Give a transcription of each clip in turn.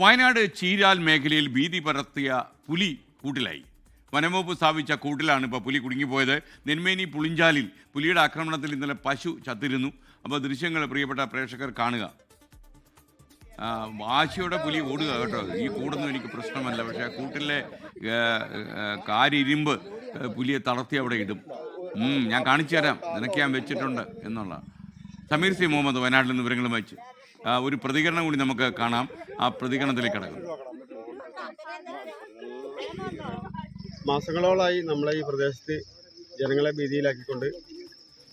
വയനാട് ചീരാൽ മേഖലയിൽ ഭീതി പരത്തിയ പുലി കൂട്ടിലായി. വനംവകുപ്പ് സ്ഥാപിച്ച കൂട്ടിലാണ് ഇപ്പോൾ പുലി കുടുങ്ങിപ്പോയത്. നെന്മേനി പുളിഞ്ചാലിൽ പുലിയുടെ ആക്രമണത്തിൽ ഇന്നലെ പശു ചത്തിരുന്നു. അപ്പോൾ ദൃശ്യങ്ങൾ പ്രിയപ്പെട്ട പ്രേക്ഷകർ കാണുക. വാശിയോടെ പുലി ഓടുക കേട്ടോ. ഈ കൂടൊന്നും എനിക്ക് പ്രശ്നമല്ല, പക്ഷേ ആ കൂട്ടിലെ കാരിരുമ്പ് പുലിയെ തളർത്തി അവിടെ ഇടും. ഞാൻ കാണിച്ചു തരാം, നിനക്ക് ഞാൻ വെച്ചിട്ടുണ്ട് എന്നുള്ള. സമീർ സി മുഹമ്മദ് വയനാട്ടിൽ നിന്ന് വിവരങ്ങളും വെച്ച് ഒരു പ്രതികരണം കൂടി നമുക്ക് കാണാം. ആ പ്രതികരണത്തിലേക്ക് കടക്കും. മാസങ്ങളോളായി നമ്മളെ ഈ പ്രദേശത്ത് ജനങ്ങളെ ഭീതിയിലാക്കിക്കൊണ്ട്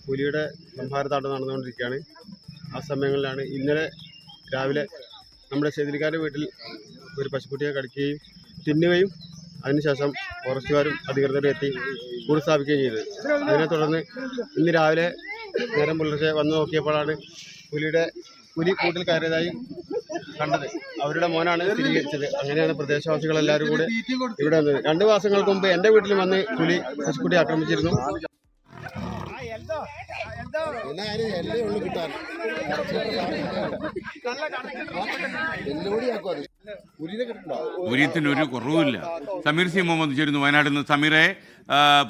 പുലിയുടെ സംഹാരത്താട്ടം നടന്നുകൊണ്ടിരിക്കുകയാണ്. ആ സമയങ്ങളിലാണ് ഇന്നലെ രാവിലെ നമ്മുടെ ചെതിലിക്കാരുടെ വീട്ടിൽ ഒരു പശുക്കുട്ടിയെ കടിക്കുകയും തിന്നുകയും അതിനുശേഷം ഫോറസ്റ്റുകാരും അധികൃതരും എത്തി കൂട് സ്ഥാപിക്കുകയും ചെയ്തത്. അതിനെ തുടർന്ന് ഇന്ന് രാവിലെ നേരം പുലർച്ചെ വന്നു നോക്കിയപ്പോഴാണ് പുലി കൂട്ടിൽ കയറിയതായി കണ്ടത്. അവരുടെ മോനാണ് സ്ഥിരീകരിച്ചത്. അങ്ങനെയാണ് പ്രദേശവാസികളെല്ലാവരും കൂടെ ഇവിടെ വന്നത്. 2 മാസങ്ങൾക്ക് മുമ്പ് എൻ്റെ വീട്ടിൽ വന്ന് പുലി പശുക്കുട്ടി ആക്രമിച്ചിരുന്നു. പുലിയത്തിന് ഒരു കുറവുമില്ല. സമീർ സി മുഹമ്മദ് ചേരുന്നു വയനാട്ടിൽ നിന്ന്. സമീറെ,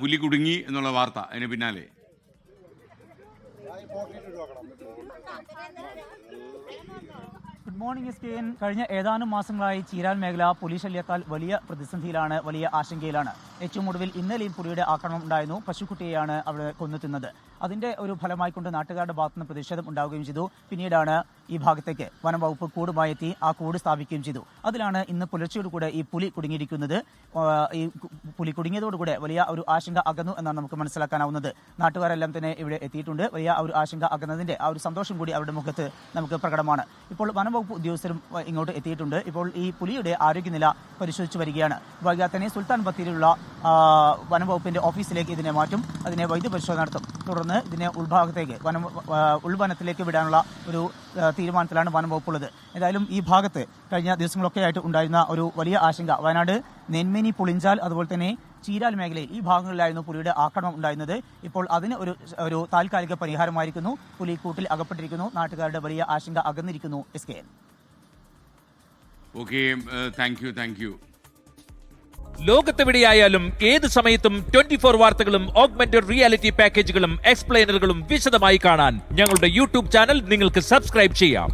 പുലി കുടുങ്ങി എന്നുള്ള വാർത്ത അതിന് പിന്നാലെ good morning S K N. കഴിഞ്ഞ ഏതാനും മാസങ്ങളായി ചീരാൽ മേഖല പുലി ശല്യത്താൽ വലിയ പ്രതിസന്ധിയിലാണ്, വലിയ ആശങ്കയിലാണ്. ഏറ്റവും ഒടുവിൽ ഇന്നലെയും പുലിയുടെ ആക്രമണം ഉണ്ടായിരുന്നു. പശുക്കുട്ടിയെയാണ് അവിടെ കൊന്നു തിന്നത്. അതിന്റെ ഒരു ഫലമായിക്കൊണ്ട് നാട്ടുകാരുടെ ഭാഗത്തുനിന്ന് പ്രതിഷേധം ഉണ്ടാവുകയും ചെയ്തു. പിന്നീടാണ് ഈ ഭാഗത്തേക്ക് വനം വകുപ്പ് കൂടുമായി എത്തി ആ കൂട് സ്ഥാപിക്കുകയും ചെയ്തു. അതിലാണ് ഇന്ന് പുലർച്ചയോടുകൂടെ ഈ പുലി കുടുങ്ങിയിരിക്കുന്നത്. ഈ പുലി കുടുങ്ങിയതോടുകൂടെ വലിയ ഒരു ആശങ്ക അകന്നു എന്നാണ് നമുക്ക് മനസ്സിലാക്കാനാവുന്നത്. നാട്ടുകാരെല്ലാം തന്നെ ഇവിടെ എത്തിയിട്ടുണ്ട്. വലിയ ഒരു ആശങ്ക അകന്നതിന്റെ ആ ഒരു സന്തോഷം കൂടി അവരുടെ മുഖത്ത് നമുക്ക് പ്രകടമാണ്. ഇപ്പോൾ വനം വകുപ്പ് ഉദ്യോഗസ്ഥരും ഇങ്ങോട്ട് എത്തിയിട്ടുണ്ട്. ഇപ്പോൾ ഈ പുലിയുടെ ആരോഗ്യനില പരിശോധിച്ചു വരികയാണ്. വൈകാതെ തന്നെ സുൽത്താൻ ബത്തേരിയിലുള്ള വനം വകുപ്പിന്റെ ഓഫീസിലേക്ക് ഇതിനെ മാറ്റും. അതിനെ വൈദ്യപരിശോധന നടത്തും. തുടർന്ന് ഇതിനെ ഉൾഭാഗത്തേക്ക് ഉൾവനത്തിലേക്ക് വിടാനുള്ള ഒരു തീരുമാനത്തിലാണ് വനം വകുപ്പുള്ളത്. ഏതായാലും ഈ ഭാഗത്ത് കഴിഞ്ഞ ദിവസങ്ങളൊക്കെ ആയിട്ട് ഉണ്ടായിരുന്ന ഒരു വലിയ ആശങ്ക, വയനാട് നെന്മേനി പുളിഞ്ചാൽ അതുപോലെ തന്നെ ചീരാൽ മേഖലയിൽ ഈ ഭാഗങ്ങളിലായിരുന്നു പുലിയുടെ ആക്രമണം ഉണ്ടായിരുന്നത്. ഇപ്പോൾ അതിന് ഒരു താൽക്കാലിക പരിഹാരമായിരിക്കുന്നു. പുലി കൂട്ടിൽ അകപ്പെട്ടിരിക്കുന്നു. നാട്ടുകാരുടെ വലിയ ആശങ്ക അകന്നിരിക്കുന്നു. S K. Okay, thank you. ലോകത്തെവിടെയായാലും ഏത് സമയത്തും 24 വാർത്തകളും ഓഗ്മെന്റഡ് റിയാലിറ്റി പാക്കേജുകളും എക്സ്പ്ലെയിനറുകളും വിശദമായി കാണാൻ ഞങ്ങളുടെ യൂട്യൂബ് ചാനൽ നിങ്ങൾക്ക് സബ്സ്ക്രൈബ് ചെയ്യാം.